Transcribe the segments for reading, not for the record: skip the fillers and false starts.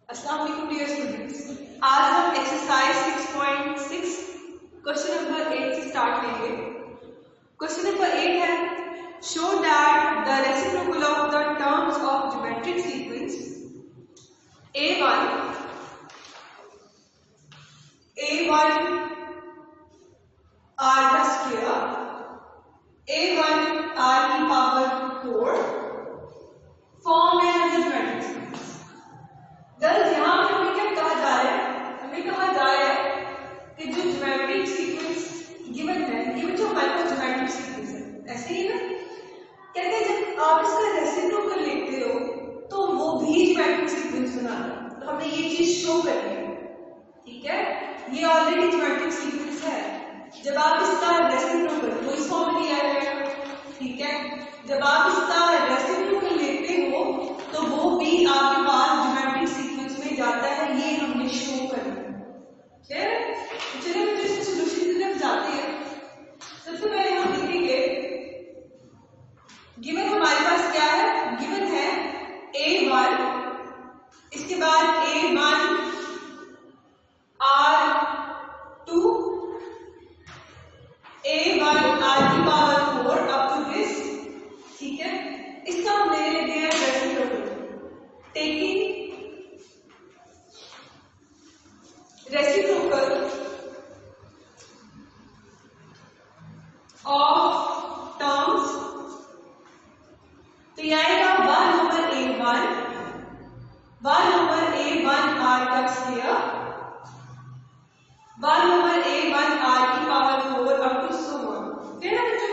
अस्सलाम वालेकुम dear students. आज हम एक्सरसाइज 6.6 क्वेश्चन नंबर 8 से स्टार्ट लेंगे। क्वेश्चन नंबर 8 है show that the reciprocal of the terms of geometric sequence a1 r का स्क्वायर a1 r की पावर 4 फॉर्म है ज्योमेट्रिक सीक्वेंस। गर्ल्स यहाँ पे हमें क्या कहा जा रहा है? हमें कहा जा रहा है कि जो ज्योमेट्रिक सीक्वेंस गिवन है, ये जो हमारे पास ज्योमेट्रिक सीक्वेंस है, ऐसे ही ना कहते हैं जब आप इसका रेसिप्रोकल लेते हो तो वो भी ज्योमेट्रिक सीक्वेंस बनाता है। तो हमें ये चीज शो करनी है, ठीक है? ये ऑलरेडी ज्योमेट्रिक सीक्वेंस है। जब आप इसका रेसिप्रोकल तो इस फॉर्म में लिया है, ठीक है? जब आप इसका रेसिप्रोकल लेते हो तो वो भी आपके पास ज्योमेट्रिक सीक्वेंस में जाता है। ये हमने शो करना है, क्लियर है? तो चलिए हम इसके सॉल्यूशन की तरफ जाते हैं। सबसे पहले हम लिखेंगे गिवन हमारे पास क्या है? गिवन है a1, इसके बाद a1 r2 a1 r की पावर 4 अप टू दिस, ठीक है? इसका हम ले लेते हैं reciprocal, taking reciprocal of terms. तो यह आएगा 1 ओवर a1 r का स्क्वायर 1 ओवर a1 r की power 4 up to so on. फिर ना बच्चों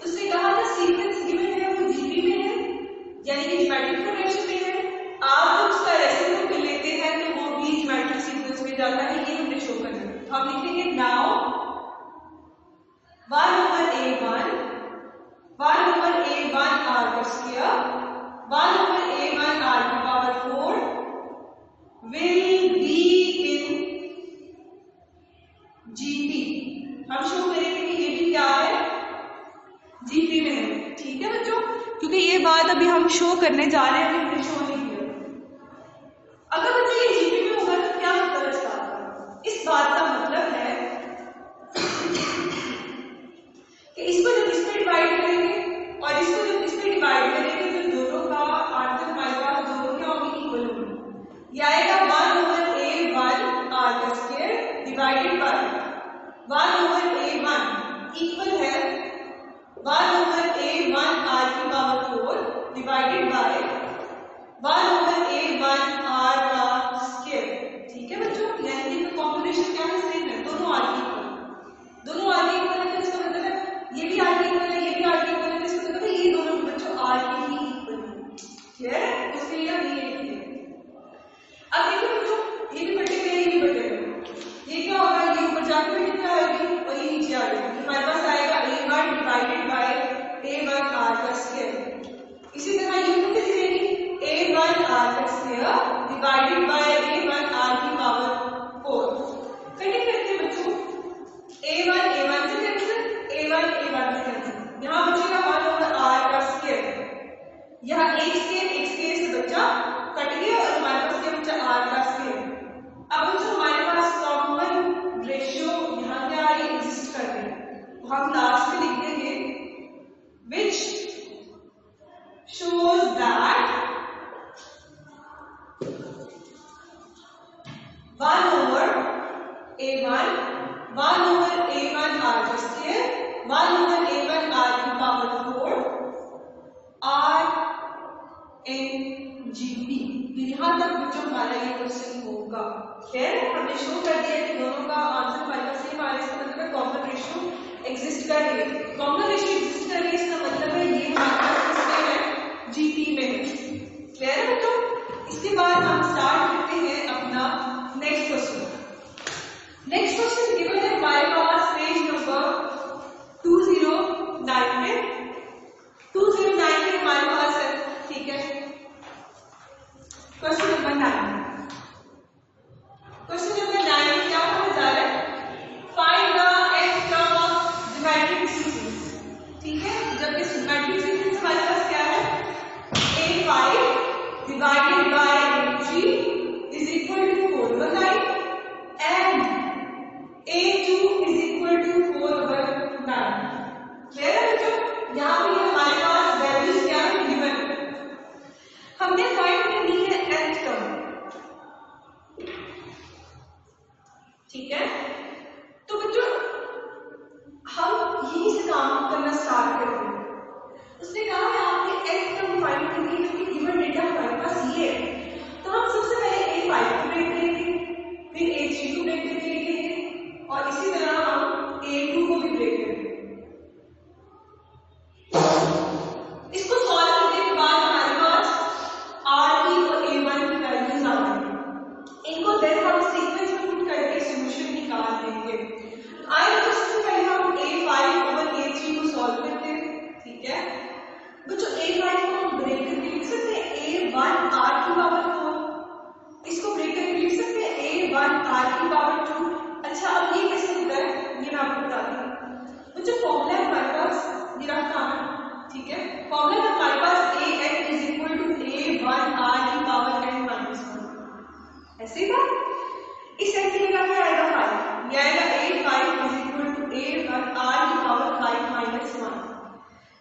उसने कहा था सीक्वेंस गिवन है वो जीपी में है, यानी कि ज्योमेट्रिक प्रोग्रेशन में है। आप जब उसका रेसिप्रोकल लेते हैं तो वो भी ज्योमेट्रिक सीक्वेंस में जाता है। ये हमने शो करना है। हम लिखेंगे नाउ 1 ओवर a1 r का स्क्वायर 1 ओवर a1 r की power 4 will be in GP. हम शो करेंगे कि ये भी क्या है? जीपी में है, ठीक है बच्चों? क्योंकि ये बात अभी हम शो करने जा रहे हैं, हमने शो नहीं किया। अगर बच्चों ये जीपी में होगा तो क्या मतलब इस बात का? इस बात का मतलब है कि इसको जब इसमें डिवाइड करेंगे और इसको जब इसमें डिवाइड करेंगे तो दोनों का आंसर हमारे पास दोनों क्या होंगे? इक्वल होंगे। ये आएगा 1 ओवर a1 r का square divided by 1 over a1 equal है 1 ओवर a1 r की power 4 divided by 1 over a1 r का स्क्वायर, ठीक है बच्चों? यानी कि कॉम्बिनेशन क्या है? सेम है, दोनों r की इक्वल, दोनों r की इक्वल है। तो इसका मतलब है ये भी r की इक्वल है, ये भी r की इक्वल है। तो इसका मतलब है ये दोनों बच्चों r की ही इक्वल है, क्लियर है? तो इसलिए हम ये लिखेंगे। अब देखो बच्चों ये भी बटेगा, ये भी बटेगा, ये क्या होगा? ये ऊपर जाकर भी कितना आएगी और ये नीचे आ जाएगी। हमारे पास आएगा a1 divided by a1 r का स्क्वायर। इसी तरह ये तो कैसे रहेगी? a1 r का square divided by a1 r की पावर 4। कटिंग करते हैं बच्चों, a1 से कैंसिल, a1 से कैंसिल। यहाँ बचेगा 1 ओवर r का स्क्वायर। यहाँ एक स्क्वायर से बच्चा कट गया और हमारे पास क्या बचा? r का स्क्वायर। अब बच्चों हमारे पास कॉमन रेशियो यहाँ क्या है? एग्जिस्ट कर रहे हैं। तो हम लास्ट में लिख देंगे which shows that 1 over a1 r का स्क्वायर 1 over a1 r की पावर 4 r in जीपी। तो यहाँ तक बच्चों हमारा ये क्वेश्चन होगा। खैर हमने शो कर दिया कि दोनों का आंसर हमारे पास सेम आ रहा है। इसका मतलब है कॉमन रेशियो एग्जिस्ट कर रही है। कॉमन रेशियो एग्जिस्ट कर रही है, इसका मतलब है ये हमारे पास किसमें है? जीपी में है, क्लियर है बच्चों? इसके बाद हम स्टार्ट करते हैं अपना next question. Next question given है हमारे पास पेज नंबर 209 में। 209 में हमारे पास है, ठीक है? Question number 9। क्वेश्चन नंबर 9 में क्या होने जा रहा है? Find the x term of geometric sequence, ठीक है? जब इस ज्योमेट्रिक सीक्वेंस हमारे पास क्या है? a5 डिवाइडेड बाय 3 इज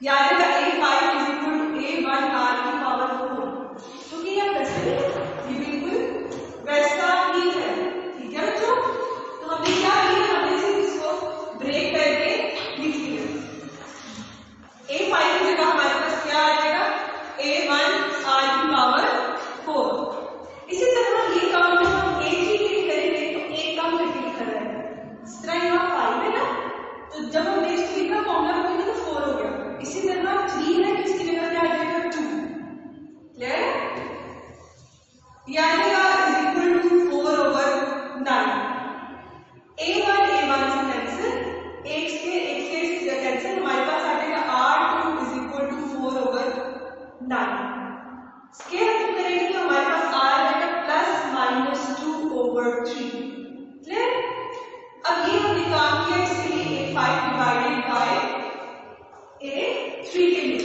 याद है A5 is equal to A1 R की पावर 4, क्योंकि ये वैसे ये बिल्कुल वैसा ही है। ठीक है बच्चों, तो हमने क्या किया, हमने सिर्फ इसको ब्रेक करके लिख दिया। A5 की जगह हमारे पास क्या आ जाएगा, A1 R की पावर 4। इसी तरह ये काम जब हम A3 के लिए करेंगे तो एक काम करके लिखा जाएगा। इस तरह यहाँ 5 है ना, तो जब हम नेक्स्ट 3 का फॉर्मूला करेंगे तो 4 हो गया। इसी तरह 3 है तो इसकी जगह क्या आ जाएगा 2। क्लियर है? ये आ जाएगा is equal to 4 over 9। A1 से कैंसिल, एक से कैंसिल, हमारे पास आ जाएगा R2 is equal to 4 over 9। Scale up करेंगे तो हमारे पास आ जाएगा प्लस माइनस 2 ओवर 3। क्लियर? अब ये हमने काम किया इसके लिए A5 डिवाइडेड बाय A3 के लिए।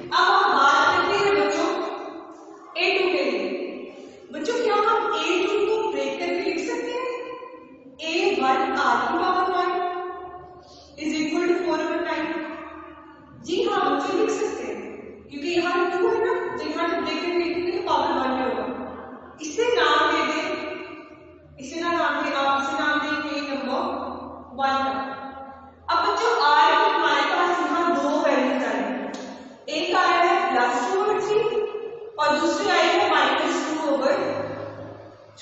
अब हम बात करते हैं बच्चों A2 के लिए। बच्चों क्या हम A2 को ब्रेक करके लिख सकते हैं, A1 R की power 1 is equal to 4 over 9? जी हाँ बच्चों लिख सकते हैं, क्योंकि यहाँ 2 है ना, तो यहाँ जब ब्रेक करके लिखेंगे तो पावर 1 में होगा। इसे नाम दे दें, इसे ना नाम दें आप, इसे नाम देंगे नंबर 1। अब बच्चों R की हमारे पास यहाँ दो वैल्यूज आएंगे, एक आया है प्लस 2 ओवर 3 और दूसरी आई है माइनस 2 ओवर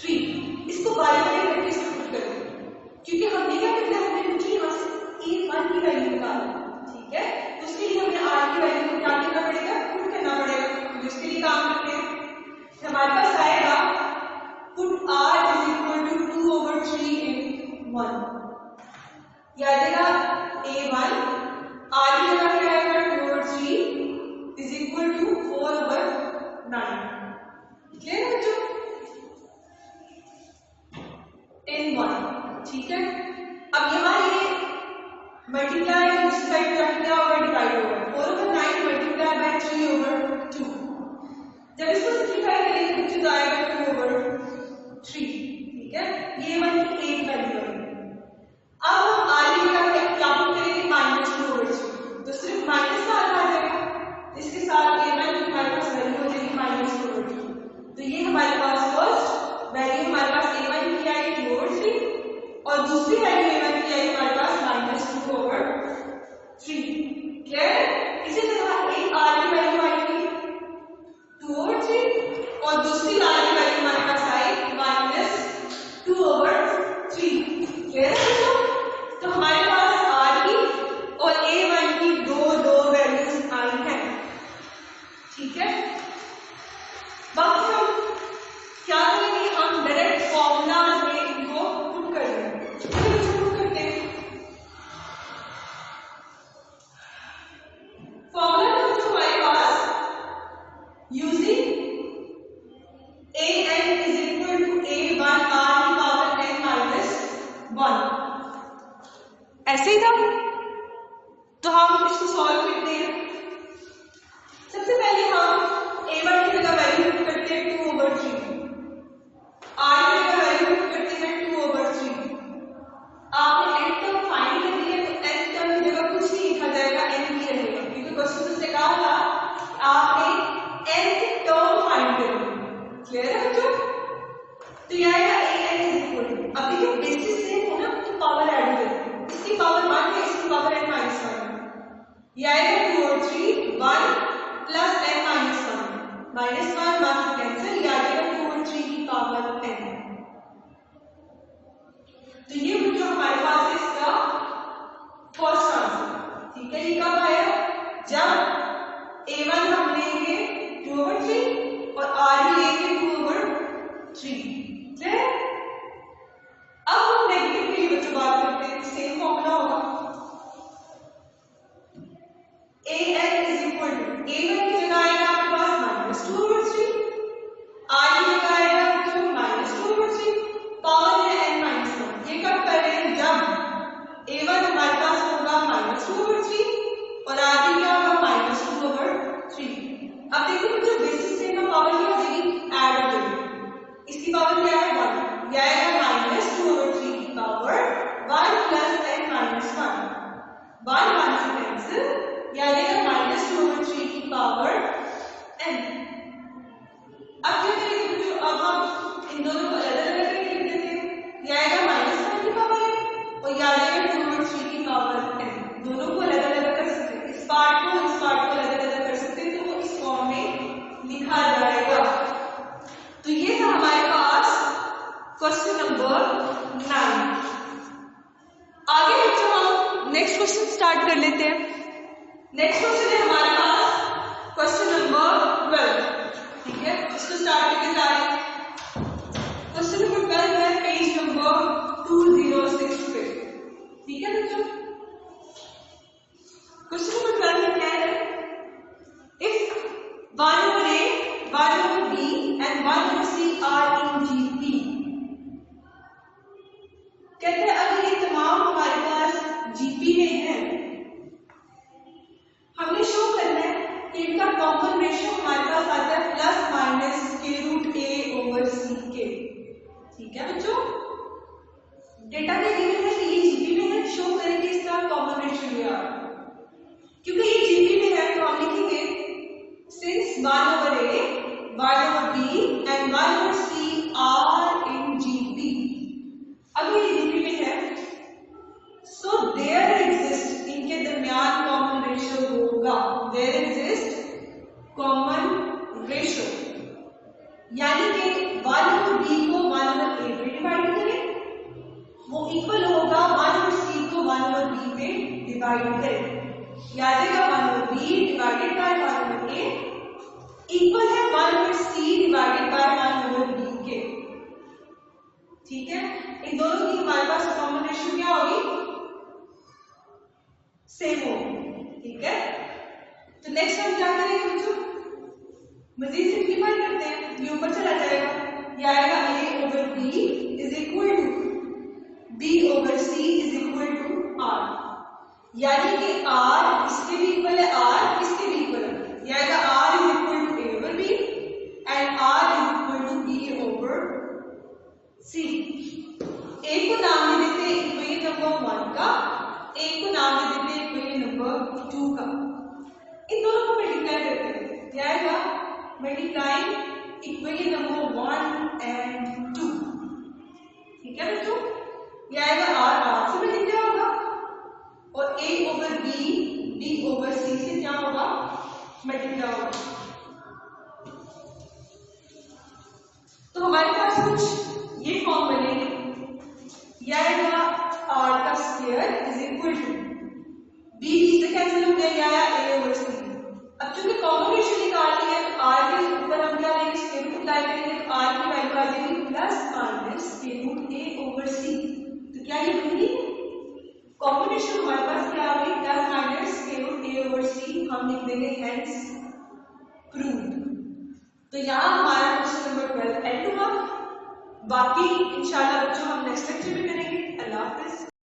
3। इसको बाई बाई करके इसको पुट करेंगे, क्योंकि हमने क्या करना है, हमने मुझे यहाँ से A1 की वैल्यू निकालना। ठीक है, तो उसके लिए हमें R की वैल्यू को क्या करना पड़ेगा, पुट करना पड़ेगा। तो इसके लिए काम करते हैं, हमारे पास आएगा put R is equal to 2 over 3 in 1। यह आ जाएगा A1 R की जगह क्या आएगा 2 over 3 is equal to 4 over 9। Clear है बच्चों? इन 1। ठीक है, अब यहाँ ये मल्टीप्लाई उस साइड का क्या होगा, डिवाइड होगा। 4 ओवर 9 मल्टीप्लाई बाय 3 ओवर 2। जब इसको सिंप्लीफाई करेंगे बच्चों तो आएगा 2 ओवर 3। ठीक है, ये वन की एक वैल्यू है। अब हम आगे क्या करेंगे, माइनस 2 ओवर 3, तो सिर्फ माइनस का आ जाएगा, इसके साथ A1 की हमारे पास वैल्यू हो जाएगी माइनस 2 ओवर 3। तो ये हमारे पास फर्स्ट वैल्यू हमारे पास A1 की आई 2 ओवर 3 और दूसरी वैल्यू A1 की आई हमारे पास माइनस 2 ओवर 3। क्लियर? इसी तरह एक R की वैल्यू आएगी 2 ओवर 3 और दूसरी R की वैल्यू हमारे पास आई माइनस 2 ओवर 3। क्लियर है बच्चों? तो हमारे पास R की और A1 की दो वैल्यूज आई हैं। ठीक है, बाकी हम क्या करेंगे, हम डायरेक्ट फॉर्मूला में इनको पुट कर देंगे। पुट करते हैं फॉर्मूला में हमारे पास using an is equal to A1 R की पावर n माइनस 1, ऐसे ही था। तो हम इसको सॉल्व करते हैं। सबसे पहले हम A1 की जगह वैल्यू पुट करते हैं 2 ओवर 3, R की जगह वैल्यू पुट करते हैं 2 ओवर 3। आपने n टर्म फाइंड कर दिया तो n टर्म की जगह कुछ नहीं लिखा जाएगा, n ही रहेगा, क्योंकि क्वेश्चन से कहा था आपने n टर्म फाइंड करनी। क्लियर है बच्चों? तो यह आएगा an इज इक्वल टू, अभी जो बेसिस सेम है ना तो पावर ऐड हो जाएगी, इसकी पावर 1 है, इसकी पावर n माइनस 1। यह आएगा 2 और 3 1 plus n minus 1 minus 1 cancel, यह आ जाएगा 2 और 3 की पावर n। तो ये जो हमारे पास है इसका फर्स्ट आंसर। ठीक है, ये कब आया, जब A1 हम लेंगे 2 ओवर 3 और R भी लेंगे 2 ओवर 3। क्लियर? अब हम नेगेटिव के लिए बच्चों बात करते हैं, सेम फॉर्मूला होगा। an is equal to A1 की जगह आएगा आपके पास माइनस 2 ओवर 3, R की जगह आएगा बच्चों माइनस 2 ओवर 3, पावर है n माइनस 1। ये कब कर रहे हैं, जब A1 हमारे पास होगा माइनस 2 ओवर 3 और R की क्या होगा माइनस 2 ओवर 3। अब देखिए बच्चों बेसिस से ना पावर क्या हो जाएगी, ऐड हो जाएगी। इसकी पावर क्या है 1, यह आएगा माइनस 2 ओवर 3 की पावर 1 प्लस n माइनस 1 1 से कैंसिल, यह आ जाएगा माइनस क्वेश्चन नंबर 9। आगे बच्चों हम नेक्स्ट क्वेश्चन स्टार्ट कर लेते हैं। नेक्स्ट क्वेश्चन है हमारे पास क्वेश्चन नंबर 12। ठीक है, इसको स्टार्ट करके जा रहे हैं। क्वेश्चन नंबर 12 है पेज नंबर 206 पे। ठीक है बच्चों, क्वेश्चन नंबर 12 में क्या है? If 1 over a, 1 over b and 1 over c are in GP। कहते हैं अगर ये तमाम हमारे पास GP में है, हमने शो करना है कि इनका कॉमन रेशियो हमारे पास आता है प्लस माइनस √a/c के। ठीक है बच्चों, डेटा में गिवन है कि ये जीपी में है, शो करेंगे इसका कॉमन रेशियो लिया। क्योंकि ये जीपी में है तो हम लिखेंगे since 1 over a, 1 over b and 1 over c are in GP। अगर ये जीपी में है सो देयर एग्जिस्ट, इनके दरमियान कॉमन रेशियो होगा। देयर एग्जिस्ट कॉमन रेशियो, यानी कि 1 over b को 1 over a पे डिवाइड करें, वो इक्वल होगा 1 over c को 1 over b पे डिवाइड करें। याद रखिएगा 1 over b divided by 1 over a equal है 1 over c divided by 1 over b के। ठीक है, इन दोनों की हमारे पास कॉमन रेशियो क्या होगी? सेम होगी। ठीक है, तो नेक्स्ट हम क्या करेंगे बच्चों? मजीद सिंप्लीफाई करते हैं, ये ऊपर चला जाएगा, ये आएगा a over b is equal to b over c is equal to r। यानी कि r इसके भी इक्वल है, r इसके भी इक्वल है, ये आएगा r is equal to a over b and r is equal to b over c। एक को नाम दे देते हैं इक्वेशन नंबर 1 का, एक को नाम दे देते हैं इक्वेशन नंबर 2 का। इन दोनों को मल्टीप्लाई करते हैं, क्या आएगा? Multiplying equation number 1 and 2। ठीक है बच्चों, ये आएगा r से मल्टीप्लाई होगा और a over b over c से क्या होगा? मल्टीप्लाई होगा। तो हमारे पास कुछ ये फॉर्म बनेगी, यह आएगा r का square is equal to b से कैंसिल हो गया, यह आया a over c। अब चूंकि कॉमन रेशियो निकालनी है तो r के ऊपर हम क्या लेंगे? स्क्वायर रूट अप्लाई करेंगे तो r की वैल्यू आ जाएगी plus minus √a over c। तो क्या ये बनेगी? कॉमन रेशियो हमारे पास क्या आ गई? Plus minus √a over c। हम लिख देंगे हेंस प्रूव्ड। तो यहाँ हमारा क्वेश्चन नंबर 12 एंड हुआ। बाकी इंशाल्लाह बच्चों हम नेक्स्ट लेक्चर में करेंगे। अल्लाह हाफिज।